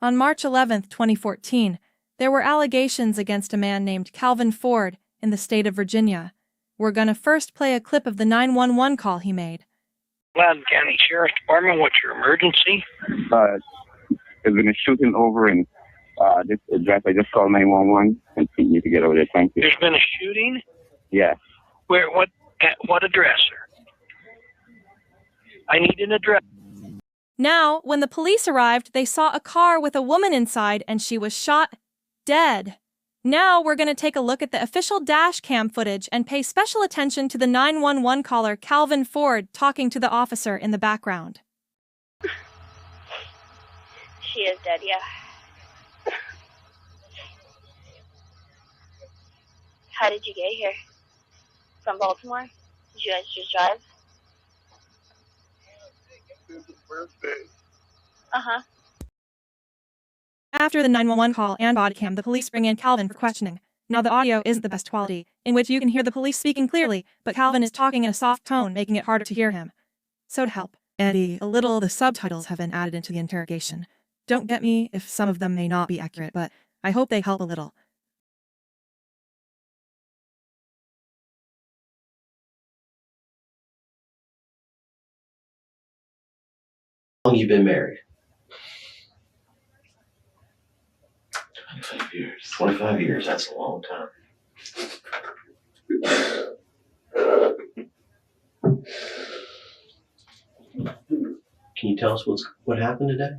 On March 11, 2014, there were allegations against a man named Kelvin Ford in the state of Virginia. We're gonna first play a clip of the 911 call he made. Loudoun County Sheriff's Department, what's your emergency? There's been a shooting over in this address. I just called 911 and need to get over there. Thank you. There's been a shooting? Yeah. Where? What address, sir? I need an address. Now, when the police arrived, they saw a car with a woman inside and she was shot dead. Now we're going to take a look at the official dash cam footage and pay special attention to the 911 caller Kelvin Ford talking to the officer in the background. She is dead, yeah. How did you get here? From Baltimore? Did you guys just drive? Uh-huh. After the 911 call and body cam, the police bring in Kelvin for questioning. Now the audio isn't the best quality, in which you can hear the police speaking clearly, but Kelvin is talking in a soft tone, making it harder to hear him. So to help Andy a little, the subtitles have been added into the interrogation. Don't get me if some of them may not be accurate, but I hope they help a little. How long you been married? 25 years. 25 years, that's a long time. Can you tell us what happened today?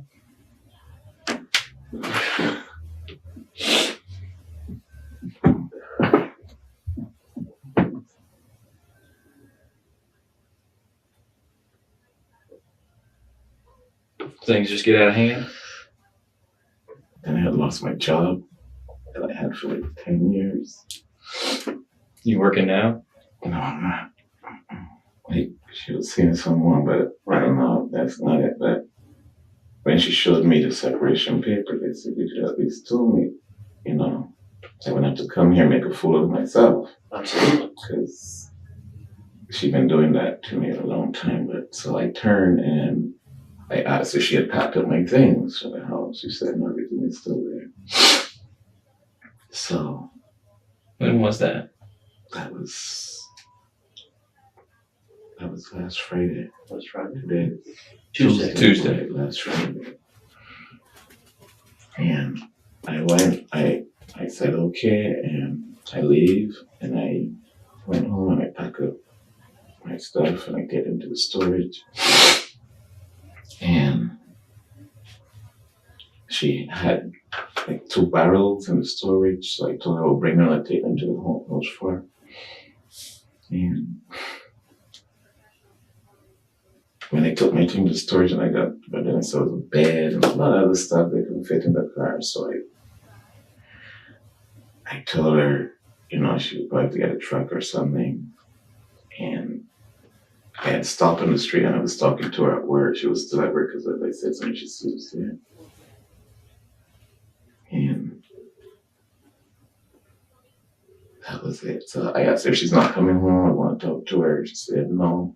Things just get out of hand. And I had lost my job that I had for like 10 years. You working now? No, I'm not. Like, she was seeing someone, but I don't know, that's not it. But when she showed me the separation paper, they said, you should at least tell me, you know, I wouldn't have to come here and make a fool of myself. Absolutely. Because she'd been doing that to me a long time. But so I turned and I asked if she had packed up my things for the house. She said, no, everything is still there. So. When was that? That was last Friday. Last Friday? Today. Tuesday. Last Friday. And I went, I said, okay, and I leave, and I went home and I pack up my stuff and I get into the storage. And she had like 2 barrels in the storage, so I told her I would bring her and I'd take them to the house for her. And when they took me to the storage and but then I saw the bed and a lot of other stuff they couldn't fit in the car, so I told her, you know, she would probably have to get a truck or something. And I had stopped on the street and I was talking to her at work. She was still at work because I said something, she was there. And that was it. So I asked her if she's not coming home, I want to talk to her. She said no.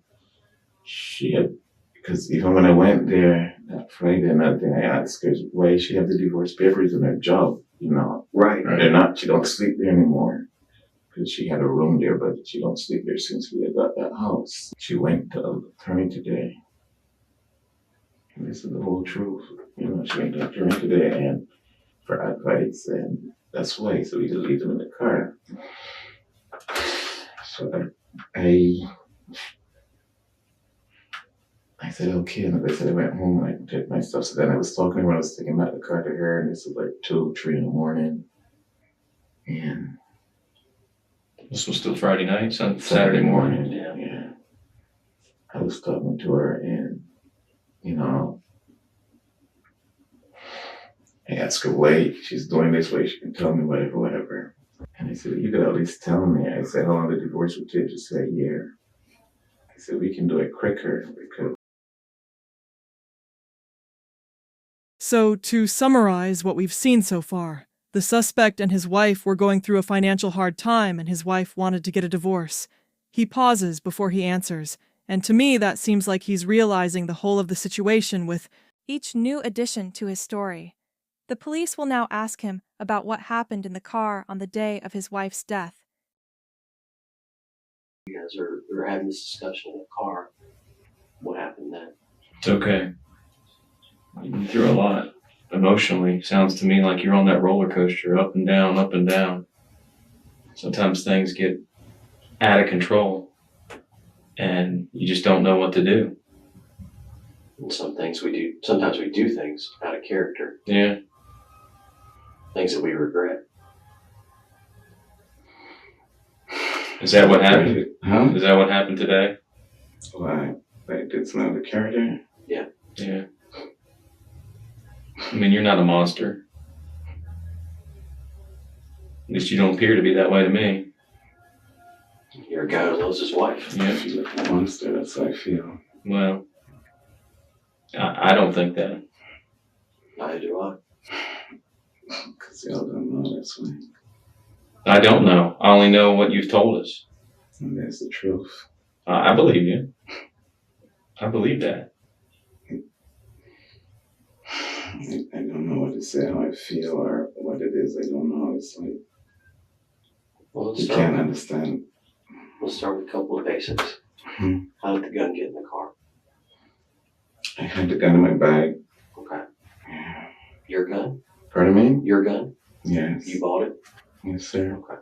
She had, because even when I went there that Friday and that thing, I asked her why she had the divorce papers in her job, you know. Right. They're not, she don't sleep there anymore. Because she had a room there, but she don't sleep there since we had got that house. She went to the attorney today. And this is the whole truth. You know, she went to the attorney today and for advice, and that's why, so we could leave them in the car. So I said, okay, and I said I went home and I did my stuff. So then I was talking when I was taking back the car to her, and this was like 2, 3 in the morning. And This was still Friday night, Saturday morning. Yeah. I was talking to her and, you know, I asked her why she's doing this, way she can tell me whatever. And I said, you could at least tell me. I said, how long the divorce would take? She said, a year. I said, we can do it quicker because. So to summarize what we've seen so far, the suspect and his wife were going through a financial hard time and his wife wanted to get a divorce. He pauses before he answers, and to me that seems like he's realizing the whole of the situation with each new addition to his story. The police will now ask him about what happened in the car on the day of his wife's death. You guys are having this discussion in the car. What happened then? It's okay. You've been through a lot emotionally. Sounds to me like you're on that roller coaster, up and down, up and down. Sometimes things get out of control and you just don't know what to do. And sometimes we do things out of character, Yeah. things that we regret. Is that what happened? Huh? Is that what happened today? Why? Like, did some other character? Yeah. I mean, you're not a monster. At least you don't appear to be that way to me. You're a guy who loves his wife. Yeah. I feel like a monster, that's how I feel. Well, I don't think that. Neither do I. Because y'all don't know that's why. I don't know. I only know what you've told us. And that's the truth. I believe you. I believe that. I don't know what to say, how I feel, or what it is. I don't know. It's like, Well, you can't understand. Let's start with a couple of basics. Hmm. How did the gun get in the car? I had the gun in my bag. Okay. Yeah. Your gun? Pardon me? Your gun? Yes. You bought it? Yes, sir. Okay.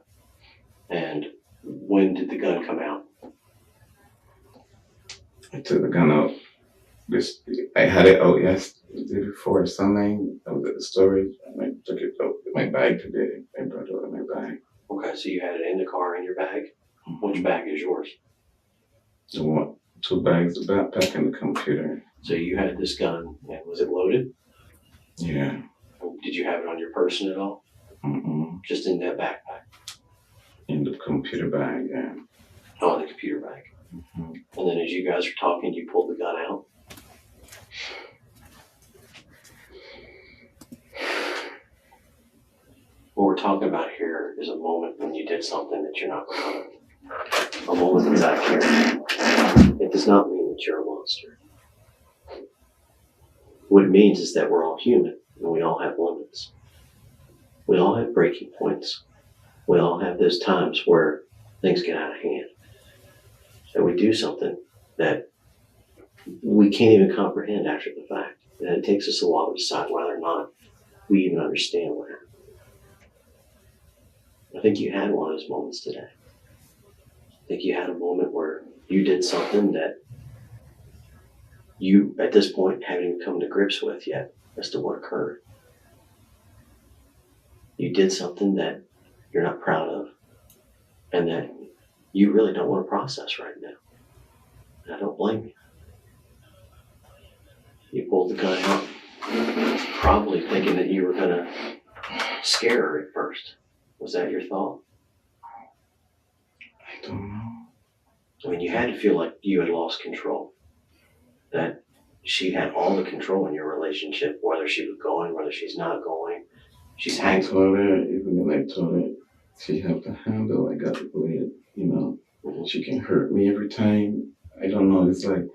And when did the gun come out? I took the gun out. I had it out yesterday before Sunday. I was at the storage and I took it out in my bag today. I brought it out in my bag. Okay, so you had it in the car in your bag? Which bag is yours? The one, 2 bags, the backpack and the computer. So you had this gun, and was it loaded? Yeah. Did you have it on your person at all? Mm-mm. Just in that backpack? In the computer bag, yeah. Oh, in the computer bag. Mm-hmm. And then as you guys are talking, you pulled the gun out? What we're talking about here is a moment when you did something that you're not proud of. A moment that's out of character. It does not mean that you're a monster. What it means is that we're all human and we all have limits. We all have breaking points. We all have those times where things get out of hand. And we do something that we can't even comprehend after the fact. And it takes us a while to decide whether or not we even understand what happened. I think you had one of those moments today. I think you had a moment where you did something that you, at this point, haven't even come to grips with yet as to what occurred. You did something that you're not proud of and that you really don't want to process right now. And I don't blame you. You pulled the gun out, probably thinking that you were going to scare her at first. Was that your thought? I don't know. I mean, you had to feel like you had lost control. That she had all the control in your relationship, whether she was going, whether she's not going. She's I hanging. told her, even when I told her she have to handle, I got to believe, you know, she can hurt me every time. I don't know, it's like,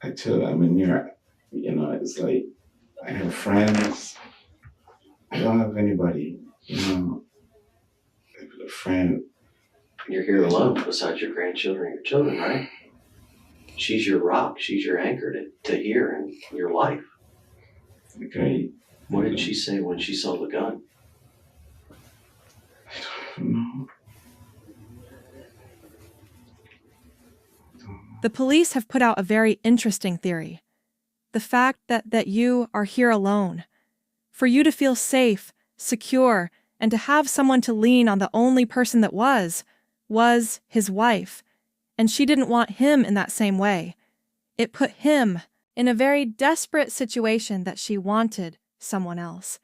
I tell her I'm in here, you know, it's like, I have friends. I don't have anybody, you know, a friend. You're here alone besides your grandchildren and your children, right? She's your rock. She's your anchor to here in your life. Okay. What did she say when she saw the gun? I don't know. The police have put out a very interesting theory. The fact that you are here alone. For you to feel safe, secure, and to have someone to lean on the only person that was his wife. And she didn't want him in that same way. It put him in a very desperate situation that she wanted someone else.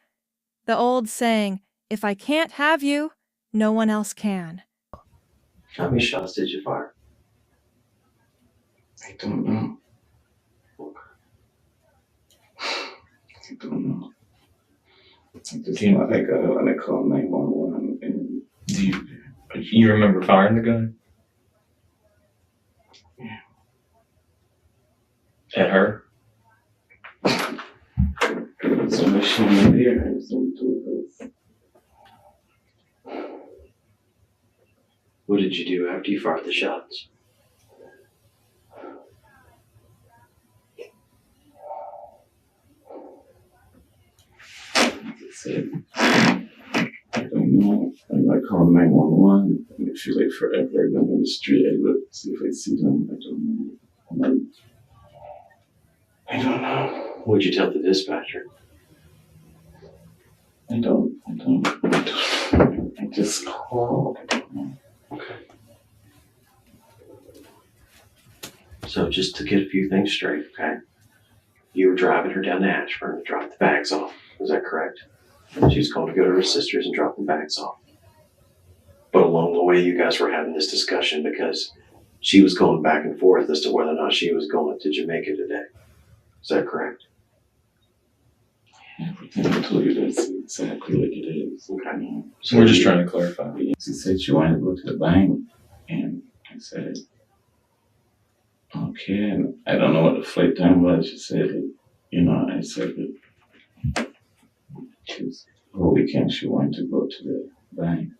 The old saying, if I can't have you, no one else can. How many shots did you fire? I don't know. I don't know. I just know I got it when I called 911 and Do you remember firing the gun? Yeah. At her? it was So I showed my there. I was doing two of those. What did you do after you fired the shots? I said, I don't know. I called 911. And it feel like forever. I went on the street. I looked, see if I see them. I don't know. I don't know. What'd you tell the dispatcher? I don't. I just called. I don't know. Okay. So just to get a few things straight, okay? You were driving her down to Ashburn to drop the bags off. Is that correct? She was going to go to her sister's and drop the bags off. But along the way, you guys were having this discussion because she was going back and forth as to whether or not she was going to Jamaica today. Is that correct? Everything I told you that's exactly like it is. Okay. So we're just trying to clarify. She said she wanted to go to the bank, and I said, okay. And I don't know what the flight time was. She said, I said that whole weekend she wanted to go to the bank.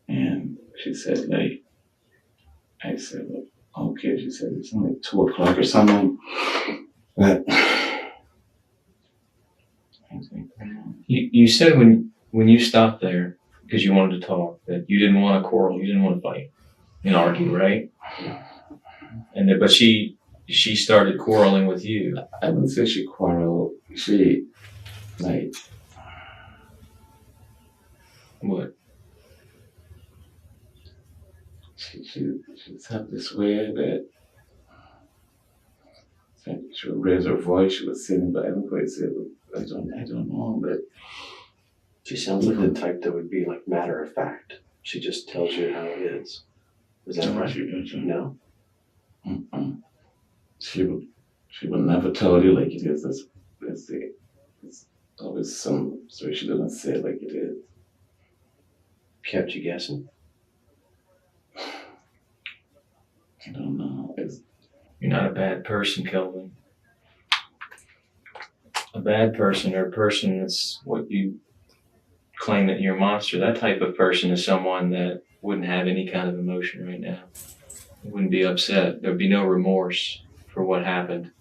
And she said, I said, okay. She said, it's only 2 o'clock or something. But You said when you stopped there because you wanted to talk that you didn't want to quarrel, you didn't want to fight and argue, right? But she started quarreling with you. I wouldn't say she quarreled. She, What? She's had this way that she would raise her voice. She was sitting, but I don't quite say. I don't know, but She sounds like the type that would be like matter of fact. She just tells you how it is. Is that right? No. Mm-mm. She would never tell you like it is. It's always some story. She doesn't say it like it is. Kept you guessing. I don't know. You're not a bad person, Kelvin. A bad person or a person that's what you claim that you're a monster, that type of person is someone that wouldn't have any kind of emotion right now. Wouldn't be upset. There'd be no remorse for what happened.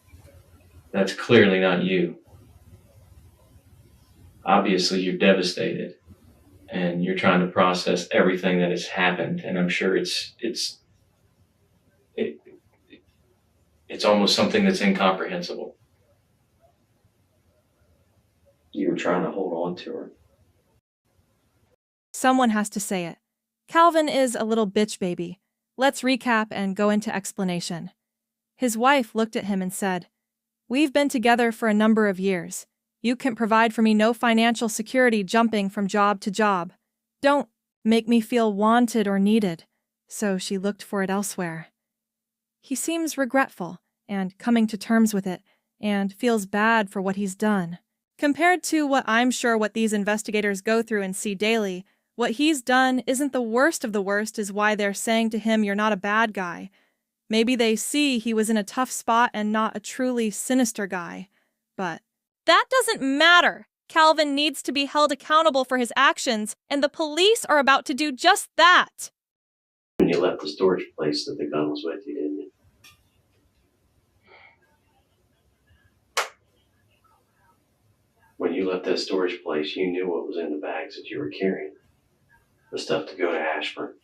That's clearly not you. Obviously, you're devastated and you're trying to process everything that has happened. And I'm sure it's almost something that's incomprehensible. You were trying to hold on to her. Someone has to say it. Calvin is a little bitch baby. Let's recap and go into explanation. His wife looked at him and said, "We've been together for a number of years. You can provide for me no financial security jumping from job to job. Don't make me feel wanted or needed." So she looked for it elsewhere. He seems regretful and coming to terms with it and feels bad for what he's done. Compared to what these investigators go through and see daily, what he's done isn't the worst of the worst is why they're saying to him, "You're not a bad guy." Maybe they see he was in a tough spot and not a truly sinister guy. But that doesn't matter. Calvin needs to be held accountable for his actions, and the police are about to do just that. When you left the storage place that the gun was with you, didn't you? When you left that storage place, you knew what was in the bags that you were carrying. The stuff to go to Ashburn.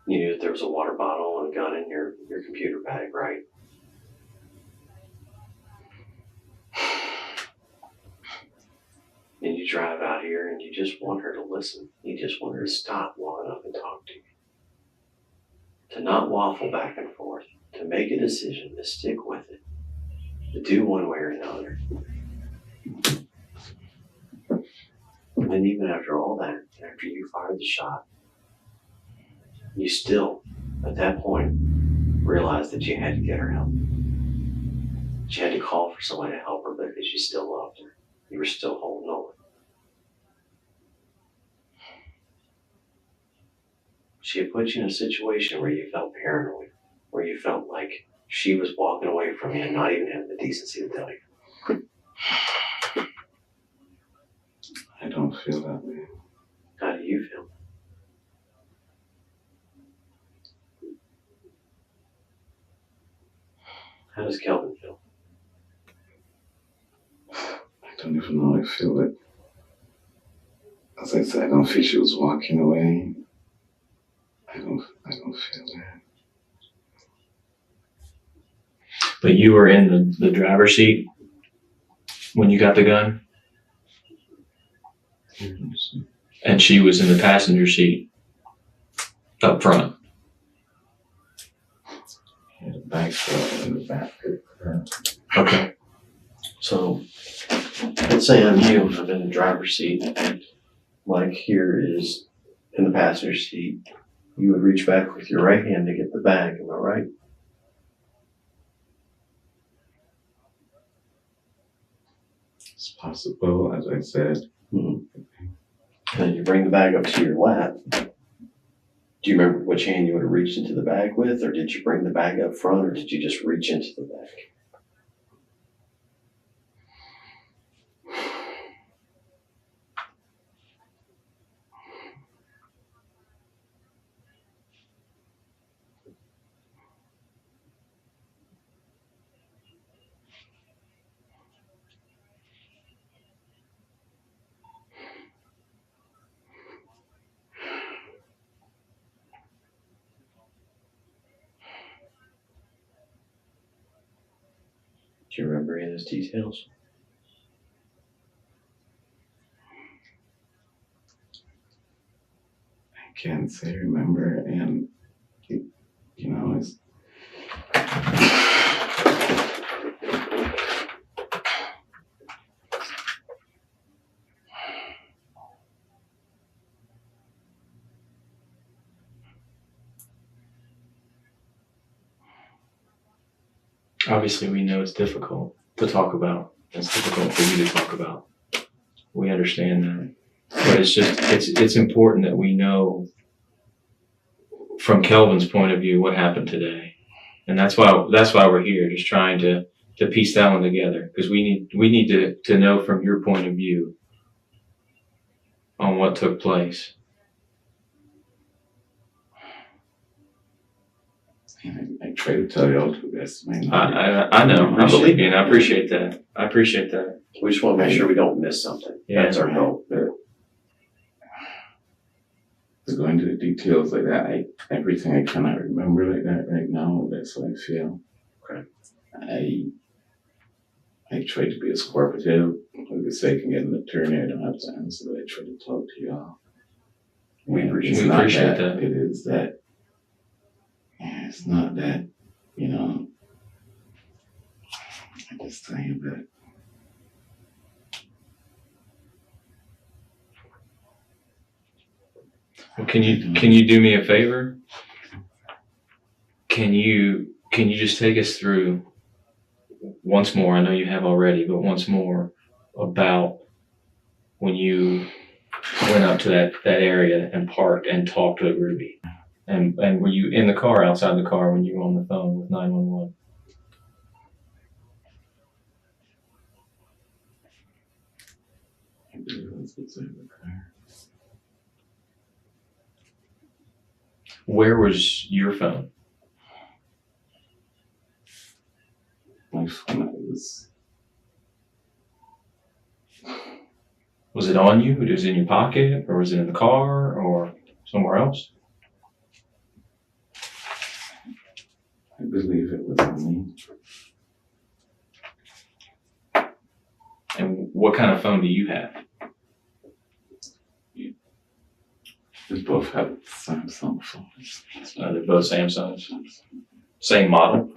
You knew that there was a water bottle and a gun in your computer bag, right? And you drive out here and you just want her to listen. You just want her to stop long enough and talk to you. To not waffle back and forth. To make a decision, to stick with it. To do one way or another. And then even after all that, after you fired the shot, you still, at that point, realized that you had to get her help. She had to call for someone to help her because you still loved her. You were still holding on. She had put you in a situation where you felt paranoid, where you felt like she was walking away from you and not even having the decency to tell you. I don't feel that way. How do you feel? How does Kelvin feel? I don't even know how I feel it. As I said, I don't feel she was walking away. I don't feel that. But you were in the driver's seat when you got the gun, and she was in the passenger seat up front. Yeah, the bag fell in the back. Okay. So, let's say I'm you, I'm in the driver's seat, and Mike here is in the passenger seat. You would reach back with your right hand to get the bag, am I right? It's possible, as I said. And you bring the bag up to your lap. Do you remember which hand you would have reached into the bag with, or did you bring the bag up front, or did you just reach into the bag? Do you remember any of those details? I can't say remember, and it's. Obviously, we know it's difficult to talk about. It's difficult for you to talk about. We understand that. But it's important that we know from Kelvin's point of view what happened today. And that's why we're here, just trying to piece that one together. Because we need to know from your point of view on what took place. I try to tell you all to the best of my knowledge. I know. I believe you, and I appreciate that. We just want to make sure we don't miss something. Yeah. That's our goal. To go into the details like that, everything I cannot remember like that right now. That's what I feel. Okay. I try to be as cooperative. For the sake of getting an attorney, I don't have to answer, but I try to talk to y'all. We And appreciate it's not that. It is that. Yeah, it's not that. I just tell you that. Well, can you do me a favor? Can you just take us through once more? I know you have already, but once more about when you went up to that area and parked and talked to Ruby, and were you in the car, outside the car, when you were on the phone with 911? I believe that's what's in the car. Where was your phone? My phone was. Was it on you? Was it in your pocket, or was it in the car, or somewhere else? I believe it was on me. And what kind of phone do you have? We both have Samsung phones. They're both Samsungs. Same model?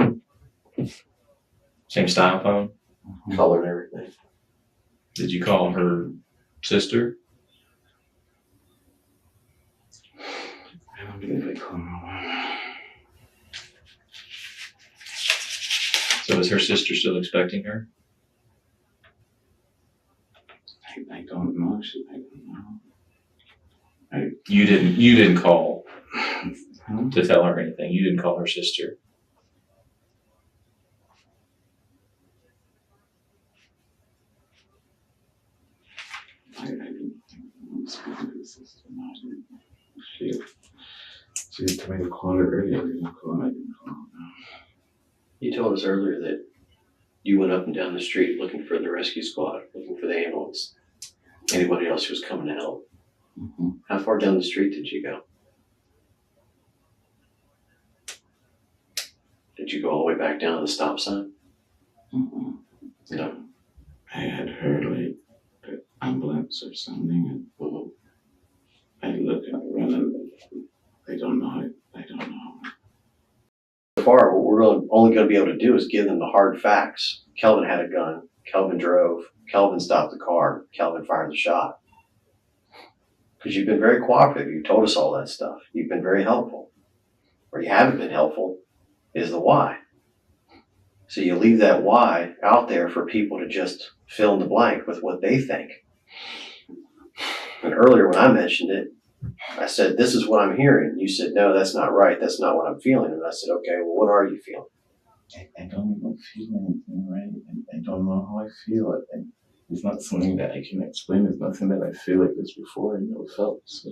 Same style phone? Color and everything. Did you call her sister? I don't believe I called her one. So is her sister still expecting her? I don't know. I don't know. You didn't call Huh? to tell her anything. You didn't call her sister. tried to call her earlier. I didn't call. You told us earlier that you went up and down the street looking for the rescue squad, looking for the ambulance, anybody else who was coming to help. Mm-hmm. How far down the street did you go? Did you go all the way back down to the stop sign? Mm-hmm. No. I had heard like the ambulance or something, and I look and I run and I don't know. I don't know. So far, what we're only going to be able to do is give them the hard facts. Kelvin had a gun. Kelvin drove. Kelvin stopped the car. Kelvin fired the shot. Because you've been very cooperative. You told us all that stuff. You've been very helpful. Where you haven't been helpful is the why. So you leave that why out there for people to just fill in the blank with what they think. And earlier when I mentioned it, I said, this is what I'm hearing. You said, no, that's not right. That's not what I'm feeling. And I said, okay, well, what are you feeling? I don't even feel anything, right? I don't know how I feel. It's not something that I can explain. It's nothing that I feel like this before I never felt. So,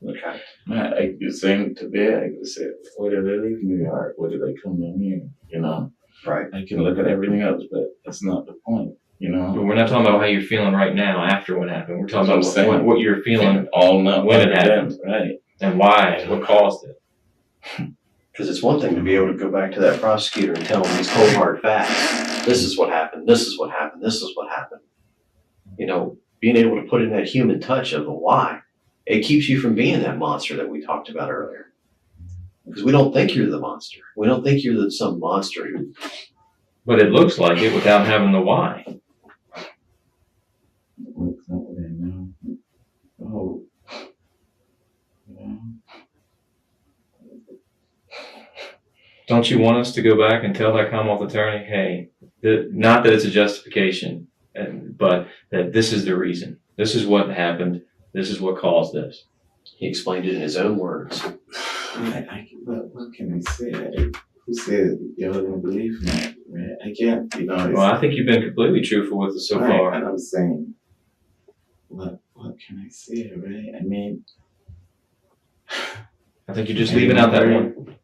Okay. I was saying today, I just said, why did I leave New York? Why did I come down here? You know? Right. I can look at everything else, but that's not the point, you know? But we're not talking about how you're feeling right now after what happened. We're talking That's about what I'm saying. what you're feeling all not when it happened. Right. And why, and what caused it. Because it's one thing to be able to go back to that prosecutor and tell them these cold hard facts. This is what happened. This is what happened. This is what happened. You know, being able to put in that human touch of the why, it keeps you from being that monster that we talked about earlier. Because we don't think you're the monster. We don't think you're some monster who. But it looks like it without having the why. That's not what I know. Oh. Yeah. Don't you want us to go back and tell that Commonwealth attorney, hey, not that it's a justification, but that this is the reason. This is what happened. This is what caused this. He explained it in his own words. What can I say? Who said y'all didn't believe me? Right? I can't, you know. Well, I think you've been completely truthful with us so right, far. and I'm saying, what can I say, right? I mean, I think you're just leaving out that one.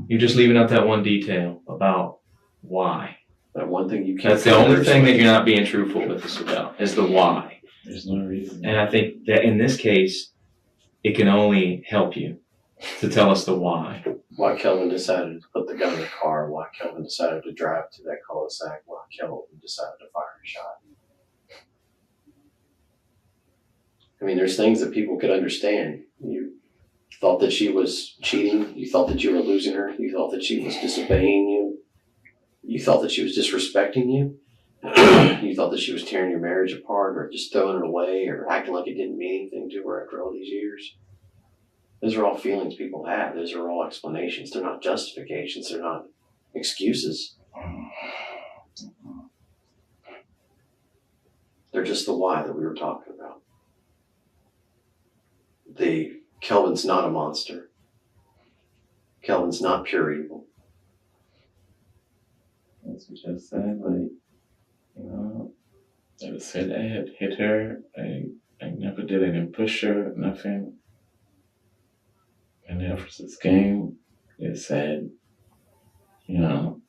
You're just leaving out that one detail about why. That one thing you can't. That's the only thing that you're not being truthful with us about is the why. There's no reason. And I think that in this case, it can only help you to tell us the why. Why Kelvin decided to put the gun in the car, why Kelvin decided to drive to that cul-de-sac, why Kelvin decided to fire a shot. I mean, there's things that people could understand. You thought that she was cheating. You thought that you were losing her. You thought that she was disobeying you. You thought that she was disrespecting you. You thought that she was tearing your marriage apart or just throwing it away or acting like it didn't mean anything to her after all these years. Those are all feelings people have. Those are all explanations. They're not justifications. They're not excuses. They're just the why that we were talking about. Kelvin's not a monster. Kelvin's not pure evil. That's what I said, like, you know, I said I had hit her. I never did. I didn't push her, nothing. And the officers came, they said, you know,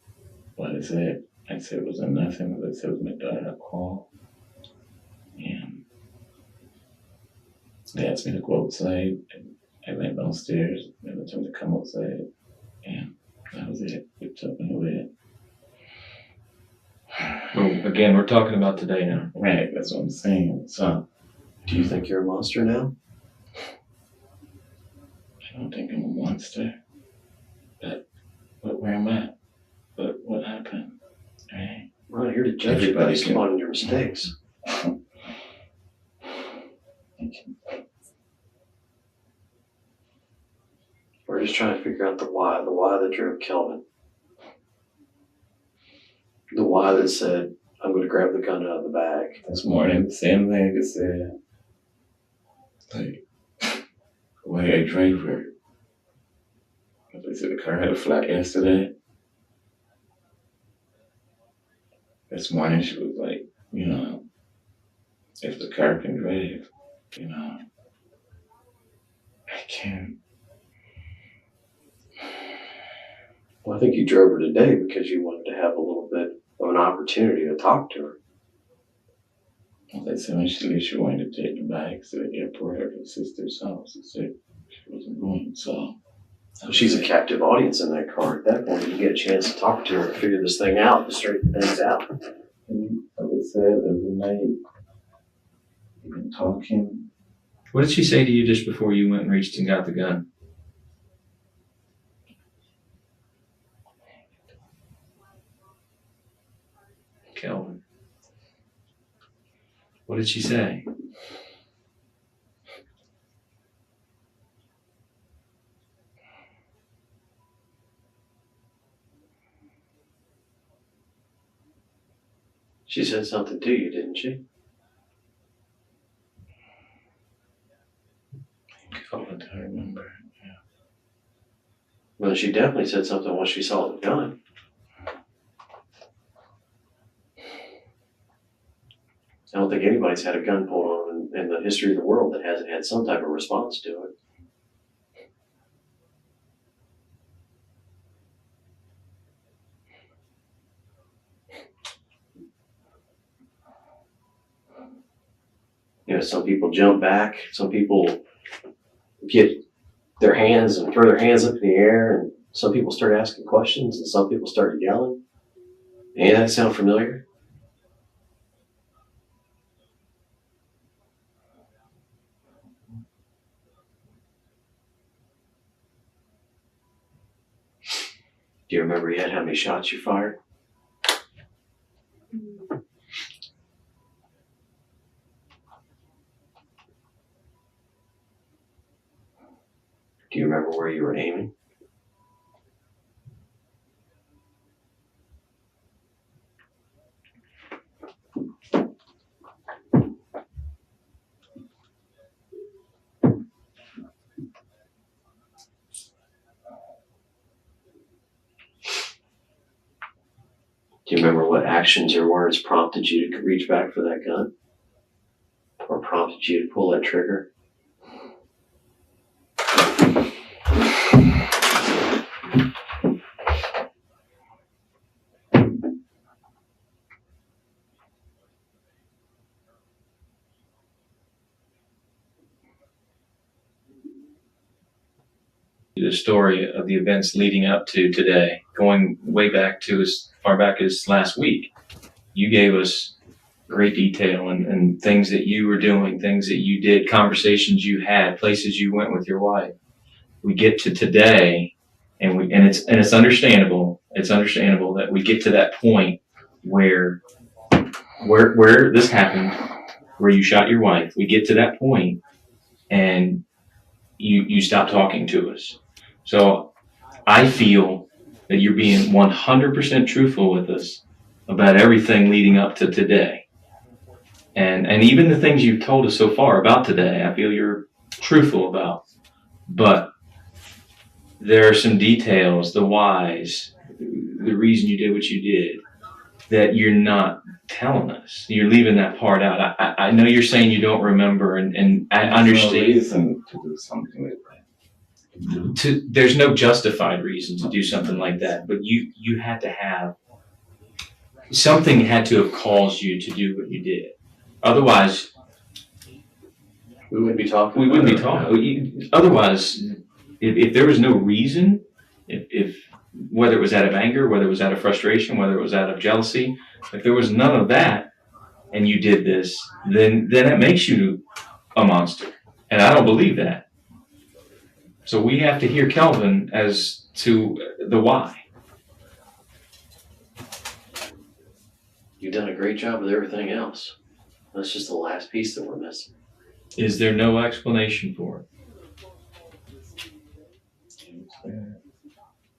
what is it? I said it wasn't nothing. They said it was my daughter call. And they asked me to go outside. And I went downstairs. They told me to come outside. And that was it. They took me away. Well, again, we're talking about today now. Right, that's what I'm saying. So, Do you think you're a monster now? I don't think I'm a monster. But where am I? But what happened? Right? We're not here to judge you based upon your mistakes. We're just trying to figure out the why that drove Kelvin. The why that said, I'm going to grab the gun out of the bag. This morning, the same thing I said. Like, why I drove her. They said the car had a flat yesterday. This morning she was like, you know, if the car can drive, you know, I can't. Well, I think you drove her today because you wanted to have a little bit of an opportunity to talk to her. Well, they said initially she wanted to take the bags to the airport or her sister's house. They said she wasn't going, so. So she's a captive audience in that car. At that point, you get a chance to talk to her and figure this thing out and straighten things out. And like I said, every night, you've been talking. What did she say to you just before you went and reached and got the gun? Kelvin. What did she say? She said something to you, didn't she? Kelvin, I remember. Yeah. Well, she definitely said something once she saw the gun. I don't think anybody's had a gun pulled on them in the history of the world that hasn't had some type of response to it. You know, some people jump back, some people get their hands and throw their hands up in the air, and some people start asking questions, and some people start yelling. Any of that sound familiar? Do you remember yet how many shots you fired? Do you remember where you were aiming? Do you remember what actions or words prompted you to reach back for that gun? Or prompted you to pull that trigger? The story of the events leading up to today, going way back to as far back as last week. You gave us great detail and things that you were doing, things that you did, conversations you had, places you went with your wife. We get to today, and it's understandable. It's understandable that we get to that point where this happened, where you shot your wife. We get to that point, and you stop talking to us. So I feel that you're being 100% truthful with us about everything leading up to today. And even the things you've told us so far about today, I feel you're truthful about. But there are some details, the whys, the reason you did what you did, that you're not telling us. You're leaving that part out. I know you're saying you don't remember, and I understand. There's no reason to do something like that. There's no justified reason to do something like that, but you had to have something had to have caused you to do what you did. Otherwise, we wouldn't be talking. We wouldn't be talking. Otherwise, if there was no reason, if whether it was out of anger, whether it was out of frustration, whether it was out of jealousy, if there was none of that, and you did this, then it makes you a monster, and I don't believe that. So we have to hear Kelvin as to the why. You've done a great job with everything else. That's just the last piece that we're missing. Is there no explanation for it?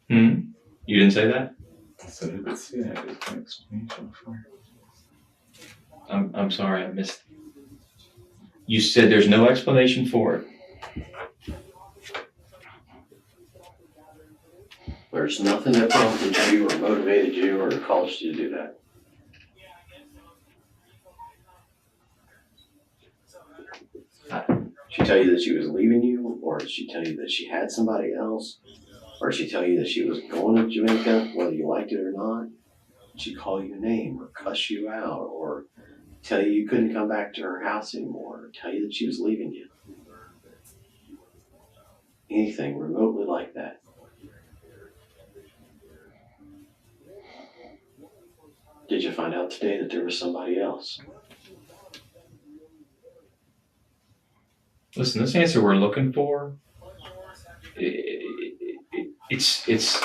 You didn't say that? So let's see, there's an explanation for it. I'm sorry, I missed. You said there's no explanation for it. There's nothing that prompted you or motivated you or caused you to do that. Did she tell you that she was leaving you, or did she tell you that she had somebody else? Or did she tell you that she was going to Jamaica, whether you liked it or not? Did she call you a name or cuss you out or tell you couldn't come back to her house anymore or tell you that she was leaving you? Anything remotely like that. Did you find out today that there was somebody else? Listen, this answer we're looking for, it's is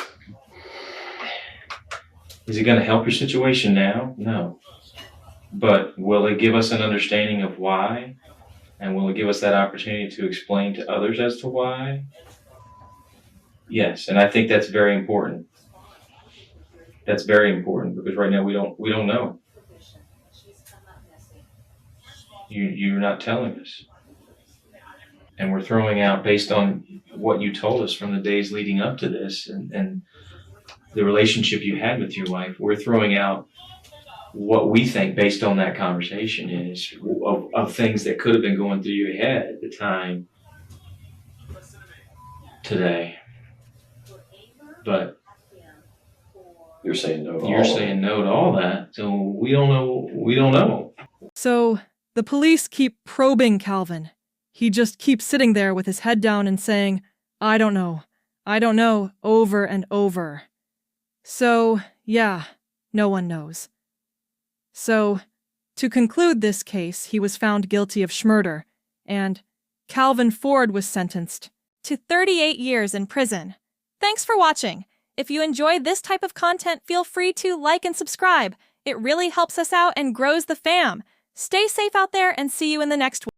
it going to help your situation now? No. But will it give us an understanding of why? And will it give us that opportunity to explain to others as to why? Yes, and I think that's very important. That's very important because right now we don't know. You're not telling us. And we're throwing out based on what you told us from the days leading up to this and the relationship you had with your wife, we're throwing out what we think based on that conversation is of things that could have been going through your head at the time today. But You're saying no to all you're of saying it. no to all that. So we don't know. So the police keep probing Kelvin. He just keeps sitting there with his head down and saying, I don't know, over and over. So, yeah, no one knows. So, to conclude this case, he was found guilty of murder, and Kelvin Ford was sentenced to 38 years in prison. Thanks for watching. If you enjoyed this type of content, feel free to like and subscribe. It really helps us out and grows the fam. Stay safe out there and see you in the next one.